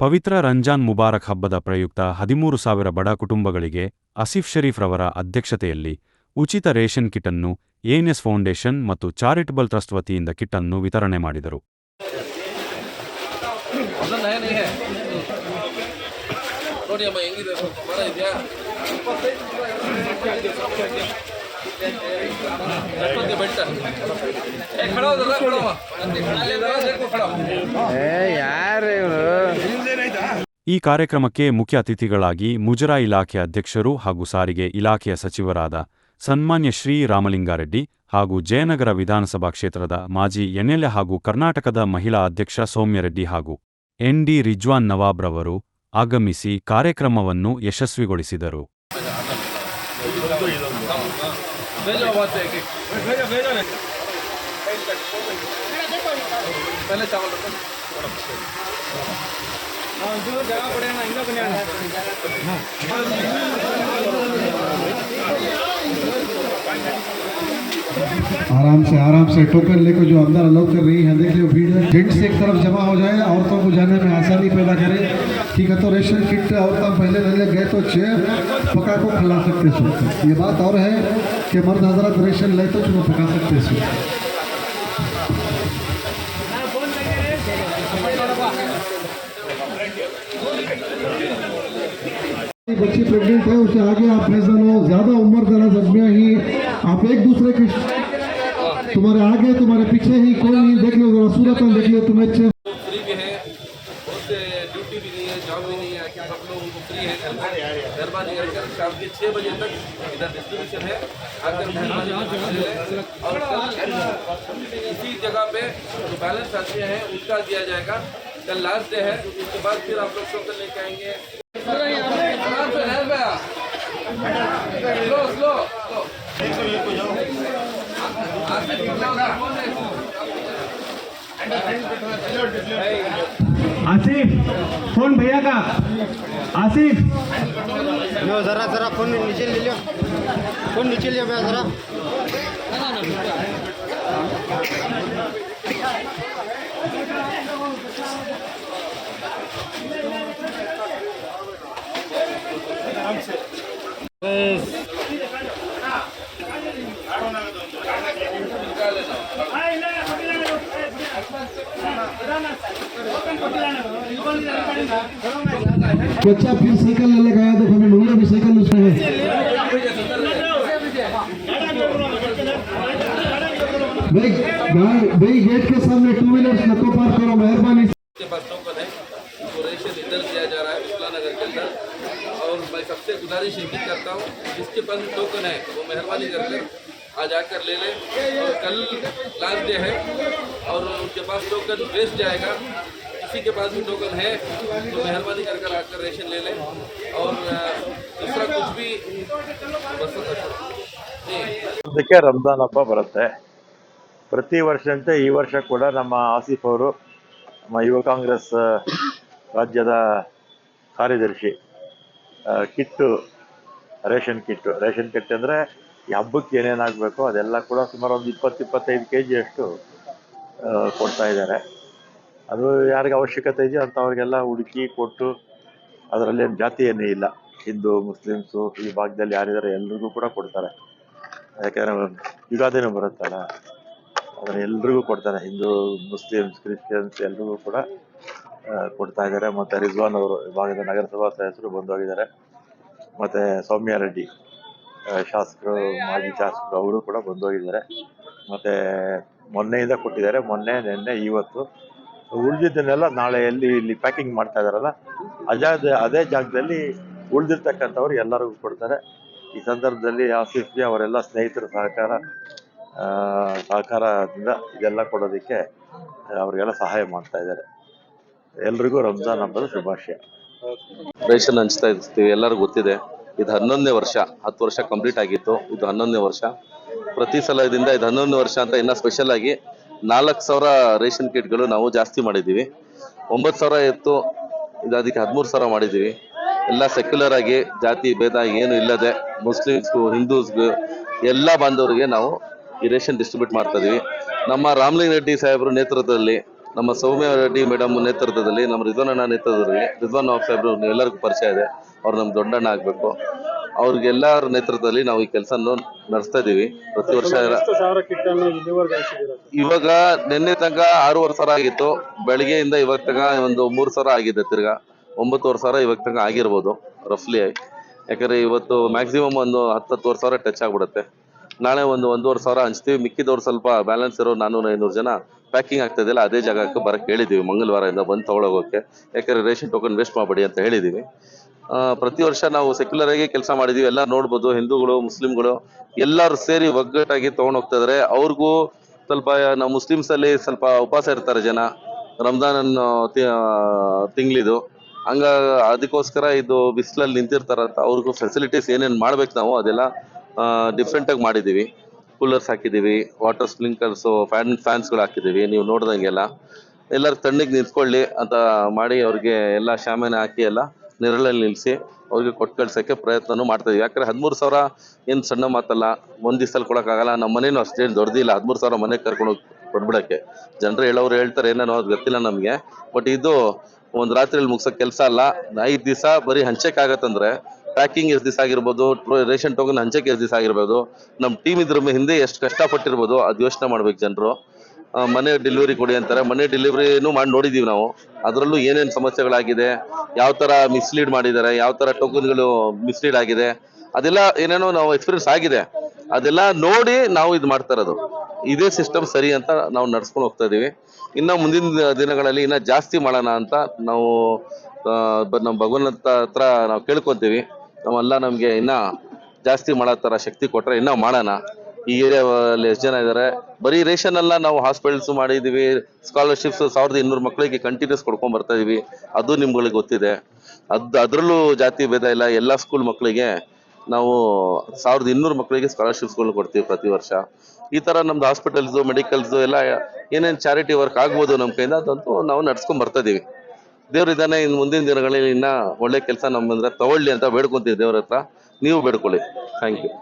ಪವಿತ್ರ ರಂಜಾನ್ ಮುಬಾರಕ್ ಹಬ್ಬದ ಪ್ರಯುಕ್ತ 13,000 ಬಡ ಕುಟುಂಬಗಳಿಗೆ ಆಸಿಫ್ ಶರೀಫ್ ರವರ ಅಧ್ಯಕ್ಷತೆಯಲ್ಲಿ ಉಚಿತ ರೇಷನ್ ಕಿಟ್ ಅನ್ನು ಎಎನ್ಎಸ್ ಫೌಂಡೇಶನ್ ಮತ್ತು ಚಾರಿಟಬಲ್ ಟ್ರಸ್ಟ್ ವತಿಯಿಂದ ಕಿಟ್ ಅನ್ನು ವಿತರಣೆ ಮಾಡಿದರು. ಈ ಕಾರ್ಯಕ್ರಮಕ್ಕೆ ಮುಖ್ಯ ಅತಿಥಿಗಳಾಗಿ ಮುಜರಾ ಇಲಾಖೆ ಅಧ್ಯಕ್ಷರು ಹಾಗೂ ಸಾರಿಗೆ ಇಲಾಖೆಯ ಸಚಿವರಾದ ಸನ್ಮಾನ್ಯ ಶ್ರೀ ರಾಮಲಿಂಗಾರೆಡ್ಡಿ ಹಾಗೂ ಜಯನಗರ ವಿಧಾನಸಭಾ ಕ್ಷೇತ್ರದ ಮಾಜಿ ಎನ್ಎಲ್ಎ ಹಾಗೂ ಕರ್ನಾಟಕದ ಮಹಿಳಾ ಅಧ್ಯಕ್ಷ ಸೌಮ್ಯರೆಡ್ಡಿ ಹಾಗೂ ಎನ್.ಡಿ. ರಿಜ್ವಾನ್ ನವಾಬ್ ರವರು ಆಗಮಿಸಿ ಕಾರ್ಯಕ್ರಮವನ್ನು ಯಶಸ್ವಿಗೊಳಿಸಿದರು. आराम से टोकन लेकर जो अंदर अलाउ कर रही है, देख लो भीड़ जेंट्स एक तरफ जमा हो जाए, औरतों को जाने में आसानी पैदा करे. ठीक है, तो रेशन किट औरतों पहले ले गए तो चेयर पका को खिला सकते सो. ये बात और है कि मर्द हजरत रेशन ले तो चुनो पका सकते सो. बच्ची प्रेग्नेंट है, उसे आगे आप भेज दो. ज्यादा उम्र दराज आदमियाँ ही आप एक दूसरे के तुम्हारे आगे तुम्हारे पीछे ही कोई नहीं. देख लो जरा सूरत में देख लो तुम्हें फ्री भी है, उससे ड्यूटी भी नहीं है, जॉब भी नहीं है, सब लोग उनको फ्री है. मेहरबानी करके शाम के 6 बजे तक इधर डिस्ट्रीब्यूशन है, आकर मेहरबानी और कल इसी जगह पे जो बैलेंस आदमी है उनका दिया जाएगा. कल लास्ट डे है, उसके बाद फिर आप लोग टोकन लेके आएंगे. स्लो आसिफ, फोन भैया का. आसिफ लो जरा फोन नीचे ले लो, फोन नीचे ले भैया जरा. बच्चा फिर साइकिल ले गया तो हमें मुंगला भी साइकिल उसमें है. भाई गेट के सामने 2 व्हीलर्स नको पार्क करो मेहरबानी. के पास टोकन है, वो रेशन इधर दिया जा रहा है नगर के अंदर. और मैं सबसे गुजारिश ये करता हूँ, जिसके पास टोकन है वो मेहरबानी करके आज आकर ले लें. और कल लास्ट डे है और उनके पास टोकन वेस्ट जाएगा. किसी के पास भी टोकन है तो मेहरबानी कर आकर रेशन ले लें. और दूसरा कुछ भी ಅದಕ್ಕೆ ರಂಜಾನ್ ಹಬ್ಬ ಬರುತ್ತೆ. ಪ್ರತಿ ವರ್ಷದಂತೆ ಈ ವರ್ಷ ಕೂಡ ನಮ್ಮ ಆಸಿಫ್ ಅವರು, ನಮ್ಮ ಯುವ ಕಾಂಗ್ರೆಸ್ ರಾಜ್ಯದ ಕಾರ್ಯದರ್ಶಿ, ಕಿಟ್ಟು ರೇಷನ್ ಕಿಟ್ ಅಂದರೆ ಈ ಹಬ್ಬಕ್ಕೆ ಏನೇನಾಗಬೇಕು ಅದೆಲ್ಲ ಕೂಡ ಸುಮಾರು ಒಂದು 20-25 kg ಅಷ್ಟು ಕೊಡ್ತಾ ಇದ್ದಾರೆ. ಅದು ಯಾರಿಗೆ ಅವಶ್ಯಕತೆ ಇದೆಯೋ ಅಂಥವ್ರಿಗೆಲ್ಲ ಹುಡುಕಿ ಕೊಟ್ಟು, ಅದರಲ್ಲಿ ಜಾತಿ ಏನೂ ಇಲ್ಲ. ಹಿಂದೂ ಮುಸ್ಲಿಮ್ಸು ಈ ಭಾಗದಲ್ಲಿ ಯಾರಿದ್ದಾರೆ ಎಲ್ರಿಗೂ ಕೂಡ ಕೊಡ್ತಾರೆ. ಯಾಕೆಂದರೆ ಯುಗಾದಿನೂ ಬರುತ್ತಲ್ಲ, ಅದನ್ನು ಎಲ್ರಿಗೂ ಕೊಡ್ತಾರೆ. ಹಿಂದೂ ಮುಸ್ಲಿಮ್ಸ್ ಕ್ರಿಶ್ಚಿಯನ್ಸ್ ಎಲ್ರಿಗೂ ಕೂಡ ಕೊಡ್ತಾ ಇದ್ದಾರೆ. ಮತ್ತು ರಿಜ್ವಾನ್ ಅವರು ಭಾಗದ ನಗರಸಭಾ ಸದಸ್ಯರು ಬಂದೋಗಿದ್ದಾರೆ. ಮತ್ತು ಸೌಮ್ಯರೆಡ್ಡಿ ಶಾಸಕರು, ಮಾಜಿ ಶಾಸಕರು ಅವರು ಕೂಡ ಬಂದೋಗಿದ್ದಾರೆ. ಮತ್ತು ಮೊನ್ನೆಯಿಂದ ಕೊಟ್ಟಿದ್ದಾರೆ, ಮೊನ್ನೆ ನಿನ್ನೆ ಇವತ್ತು. ಉಳಿದಿದ್ದನ್ನೆಲ್ಲ ನಾಳೆ ಇಲ್ಲಿ ಪ್ಯಾಕಿಂಗ್ ಮಾಡ್ತಾ ಇದ್ದಾರಲ್ಲ ಅದೇ ಜಾಗದಲ್ಲಿ ಉಳಿದಿರ್ತಕ್ಕಂಥವ್ರು ಎಲ್ಲರಿಗೂ ಕೊಡ್ತಾರೆ. ಈ ಸಂದರ್ಭದಲ್ಲಿ ಆಸಿಫ್ಗೆ ಅವರೆಲ್ಲ ಸ್ನೇಹಿತರ ಸಹಕಾರದಿಂದ ಇದೆಲ್ಲ ಕೊಡೋದಕ್ಕೆ ಅವರಿಗೆಲ್ಲ ಸಹಾಯ ಮಾಡ್ತಾ ಇದ್ದಾರೆ. ಎಲ್ರಿಗೂ ರಂಜಾನ್ ಹಬ್ಬದ ಶುಭಾಶಯ. ರೇಷನ್ ಹಂಚ್ತಾ ಇರ್ತೀವಿ, ಎಲ್ಲರಿಗೂ ಗೊತ್ತಿದೆ. ಇದು 11ನೇ ವರ್ಷ, 10 ವರ್ಷ ಕಂಪ್ಲೀಟ್ ಆಗಿತ್ತು, ಇದು 11ನೇ ವರ್ಷ. ಪ್ರತಿ ಸಲದಿಂದ ಇದು 11ನೇ ವರ್ಷ ಅಂತ ಇನ್ನೂ ಸ್ಪೆಷಲ್ ಆಗಿ 4,000 ರೇಷನ್ ಕಿಟ್ಗಳು ನಾವು ಜಾಸ್ತಿ ಮಾಡಿದ್ದೀವಿ. 9,000 ಇತ್ತು, ಇದು ಅದಕ್ಕೆ 13,000 ಮಾಡಿದ್ದೀವಿ. ಎಲ್ಲ ಸೆಕ್ಯುಲರ್ ಆಗಿ ಜಾತಿ ಭೇದ ಏನು ಇಲ್ಲದೆ ಮುಸ್ಲಿಮ್ಸ್ಗೂ ಹಿಂದೂಸ್ಗೂ ಎಲ್ಲ ಬಾಂಧವರಿಗೆ ನಾವು ಈ ರೇಷನ್ ಡಿಸ್ಟ್ರಿಬ್ಯೂಟ್ ಮಾಡ್ತಾ ಇದೀವಿ. ನಮ್ಮ ರಾಮಲಿಂಗಾರೆಡ್ಡಿ ಸಾಹೇಬ್ರ ನೇತೃತ್ವದಲ್ಲಿ ನಮ್ಮ ಸೌಮ್ಯ ರೆಡ್ಡಿ ಮೇಡಮ್ ನೇತೃತ್ವದಲ್ಲಿ, ನಮ್ಮ ರಿಜ್ವಾನ್ ಅಣ್ಣ ನೇತೃತ್ವದಲ್ಲಿ, ರಿಜ್ವಾನ್ ನವಾಬ್ ಸಾಹೇಬ್ರು ಎಲ್ಲರಿಗೂ ಪರಿಚಯ ಇದೆ, ಅವ್ರು ನಮ್ಮ ದೊಡ್ಡಣ್ಣ ಆಗಬೇಕು. ಅವ್ರಿಗೆಲ್ಲರ ನೇತೃತ್ವದಲ್ಲಿ ನಾವು ಈ ಕೆಲಸ ನಡೆಸ್ತಾ ಇದ್ದೀವಿ ಪ್ರತಿ ವರ್ಷ. ಇವಾಗ ನಿನ್ನೆ ತನಕ 6,500 ಆಗಿತ್ತು, ಬೆಳಿಗ್ಗೆಯಿಂದ ಇವಾಗ ತನಕ ಒಂದು 3,000 ಆಗಿದೆ, ತಿರ್ಗಾ 9,500 ಇವಾಗ ತನಕ ಆಗಿರ್ಬೋದು ರಫ್ಲಿ. ಯಾಕಂದ್ರೆ ಇವತ್ತು ಮ್ಯಾಕ್ಸಿಮಮ್ ಒಂದು 10,000 ಟಚ್ ಆಗ್ಬಿಡುತ್ತೆ. ನಾಳೆ ಒಂದು 1,500 ಹಂಚ್ತೀವಿ. ಮಿಕ್ಕಿದವ್ರು ಸ್ವಲ್ಪ ಬ್ಯಾಲೆನ್ಸ್ ಇರೋ 400-500 ಜನ ಪ್ಯಾಕಿಂಗ್ ಆಗ್ತಾ ಇದೆಯಲ್ಲ ಅದೇ ಜಾಗಕ್ಕೆ ಬರಕ್ಕೆ ಹೇಳಿದ್ದೀವಿ, ಮಂಗಳವಾರದಿಂದ ಬಂದು ತಗೊಳೋಗೋಕೆ. ಯಾಕಂದ್ರೆ ರೇಷನ್ ಟೋಕನ್ ವೇಸ್ಟ್ ಮಾಡಬೇಡಿ ಅಂತ ಹೇಳಿದ್ದೀವಿ. ಪ್ರತಿ ವರ್ಷ ನಾವು ಸೆಕ್ಯುಲರ್ ಆಗಿ ಕೆಲಸ ಮಾಡಿದೀವಿ. ಎಲ್ಲ ನೋಡ್ಬೋದು, ಹಿಂದೂಗಳು ಮುಸ್ಲಿಂಗಳು ಎಲ್ಲರೂ ಸೇರಿ ಒಗ್ಗಟ್ಟಾಗಿ ತಗೊಂಡು ಹೋಗ್ತಾ ಇದಾರೆ. ಅವ್ರಿಗೂ ಸ್ವಲ್ಪ, ನಾವು ಮುಸ್ಲಿಮ್ಸ್ ಅಲ್ಲಿ ಸ್ವಲ್ಪ ಉಪವಾಸ ಇರ್ತಾರೆ ಜನ, ರಂಜಾನ್ ಅನ್ನೋ ತಿಂಗಳಿದು. ಅದಕ್ಕೋಸ್ಕರ ಇದು ಬಿಸಿಲಲ್ಲಿ ನಿಂತಿರ್ತಾರಂತ ಅವ್ರಿಗೂ ಫೆಸಿಲಿಟೀಸ್ ಏನೇನು ಮಾಡ್ಬೇಕು ನಾವು ಅದೆಲ್ಲ ಡಿಫ್ರೆಂಟ್ ಆಗಿ ಮಾಡಿದೀವಿ. ಕೂಲರ್ಸ್ ಹಾಕಿದೀವಿ, ವಾಟರ್ ಸ್ಪ್ರಿಂಕರ್ಸು, ಫ್ಯಾನ್ಸ್ಗಳು ಹಾಕಿದೀವಿ. ನೀವು ನೋಡ್ದಂಗೆಲ್ಲ ಎಲ್ಲರೂ ತಣ್ಣಗೆ ನಿಂತ್ಕೊಳ್ಳಿ ಅಂತ ಮಾಡಿ ಅವ್ರಿಗೆ ಎಲ್ಲ ಶಾಮಿಯಾನ ಹಾಕಿ ಎಲ್ಲ ನೆರಳಲ್ಲಿ ನಿಲ್ಲಿಸಿ ಅವ್ರಿಗೆ ಕೊಟ್ಟು ಕಳ್ಸೋಕ್ಕೆ ಪ್ರಯತ್ನನೂ ಮಾಡ್ತಾ ಇದೀವಿ. ಯಾಕಂದ್ರೆ 13,000 ಏನು ಸಣ್ಣ ಮಾತಲ್ಲ, ಒಂದ್ ದಿವಸದಲ್ಲಿ ಕೊಡೋಕ್ಕಾಗಲ್ಲ. ನಮ್ಮ ಮನೇನು ಅಷ್ಟೇನು ದೊಡ್ಡದಿಲ್ಲ, 13,000 ಮನೆಗೆ ಕರ್ಕೊಂಡು ಹೋಗಿ ಕೊಟ್ಬಿಡಕ್ಕೆ. ಜನರು ಹೇಳೋರು ಹೇಳ್ತಾರೆ, ಏನೇನೋ ಅದು ಗೊತ್ತಿಲ್ಲ ನಮಗೆ. ಬಟ್ ಇದು ಒಂದು ರಾತ್ರಿಯಲ್ಲಿ ಮುಗಿಸೋ ಕೆಲಸ ಅಲ್ಲ. 5 ದಿವಸ ಬರೀ ಹಂಚಕ್ಕಾಗತ್ತಂದ್ರೆ ಪ್ಯಾಕಿಂಗ್ ಎಷ್ಟು ದಿವಸ ಆಗಿರ್ಬೋದು, ರೇಷನ್ ಟೋಕನ್ ಹಂಚಕ್ಕೆ ಎಷ್ಟು ದಿವಸ ಆಗಿರ್ಬೋದು, ನಮ್ಮ ಟೀಮ್ ಇದ್ರ ಹಿಂದೆ ಎಷ್ಟು ಕಷ್ಟಪಟ್ಟಿರ್ಬೋದು ಅದು ಯೋಚನೆ ಮಾಡ್ಬೇಕು ಜನರು. ಮನೆ ಡೆಲಿವರಿ ಕೊಡಿ ಅಂತಾರೆ, ಮನೆ ಡೆಲಿವರಿನೂ ಮಾಡಿ ನೋಡಿದೀವಿ ನಾವು. ಅದರಲ್ಲೂ ಏನೇನು ಸಮಸ್ಯೆಗಳಾಗಿದೆ, ಯಾವ ಥರ ಮಿಸ್ಲೀಡ್ ಮಾಡಿದ್ದಾರೆ, ಯಾವ ಥರ ಟೋಕನ್ಗಳು ಮಿಸ್ಲೀಡ್ ಆಗಿದೆ, ಅದೆಲ್ಲ ಏನೇನೋ ನಾವು ಎಕ್ಸ್ಪೀರಿಯನ್ಸ್ ಆಗಿದೆ. ಅದೆಲ್ಲ ನೋಡಿ ನಾವು ಇದು ಮಾಡ್ತಾ ಇರೋದು. ಇದೇ ಸಿಸ್ಟಮ್ ಸರಿ ಅಂತ ನಾವು ನಡ್ಸ್ಕೊಂಡು ಹೋಗ್ತಾ ಇದೀವಿ. ಇನ್ನು ಮುಂದಿನ ದಿನಗಳಲ್ಲಿ ಇನ್ನೂ ಜಾಸ್ತಿ ಮಾಡೋಣ ಅಂತ ನಾವು ನಮ್ಮ ಭಗವಂತ ಹತ್ರ ನಾವು ಕೇಳ್ಕೊತೀವಿ. ನಾವೆಲ್ಲ ನಮಗೆ ಇನ್ನೂ ಜಾಸ್ತಿ ಮಾಡೋ ಥರ ಶಕ್ತಿ ಕೊಟ್ಟರೆ ಇನ್ನೂ ಮಾಡೋಣ. ಈ ಏರಿಯಾದಲ್ಲಿ ಎಷ್ಟು ಜನ ಇದ್ದಾರೆ, ಬರೀ ರೇಷನ್ ಅಲ್ಲ, ನಾವು ಹಾಸ್ಪಿಟಲ್ಸ್ ಮಾಡಿದೀವಿ, ಸ್ಕಾಲರ್ಶಿಪ್ಸ್ 1,200 ಮಕ್ಕಳಿಗೆ ಕಂಟಿನ್ಯೂಸ್ ಕೊಡ್ಕೊಂಡ್ ಬರ್ತಾ ಇದೀವಿ. ಅದು ನಿಮ್ಗಳಿಗೆ ಗೊತ್ತಿದೆ. ಅದರಲ್ಲೂ ಜಾತಿ ಭೇದ ಇಲ್ಲ. ಎಲ್ಲ ಸ್ಕೂಲ್ ಮಕ್ಕಳಿಗೆ ನಾವು 1,200 ಮಕ್ಕಳಿಗೆ ಸ್ಕಾಲರ್ಶಿಪ್ಸ್ಗಳನ್ನ ಕೊಡ್ತೀವಿ ಪ್ರತಿ ವರ್ಷ. ಈ ತರ ನಮ್ದು ಹಾಸ್ಪಿಟಲ್ಸ್, ಮೆಡಿಕಲ್ಸ್ ಎಲ್ಲ ಏನೇನು ಚಾರಿಟಿ ವರ್ಕ್ ಆಗ್ಬೋದು ನಮ್ಮ ಕೈಯಿಂದ ಅದಂತೂ ನಾವು ನಡ್ಸ್ಕೊಂಡ್ ಬರ್ತಾ ಇದೀವಿ. ದೇವ್ರಿದ್ದಾನೆ, ಇನ್ನು ಮುಂದಿನ ದಿನಗಳಲ್ಲಿ ಇನ್ನ ಒಳ್ಳೆ ಕೆಲಸ ನಮ್ಮಂದ್ರೆ ತಗೊಳ್ಳಿ ಅಂತ ಬೇಡ್ಕೊಂತೀವಿ ದೇವ್ರ ಹತ್ರ. ನೀವು ಬೇಡ್ಕೊಳ್ಳಿ. Thank you.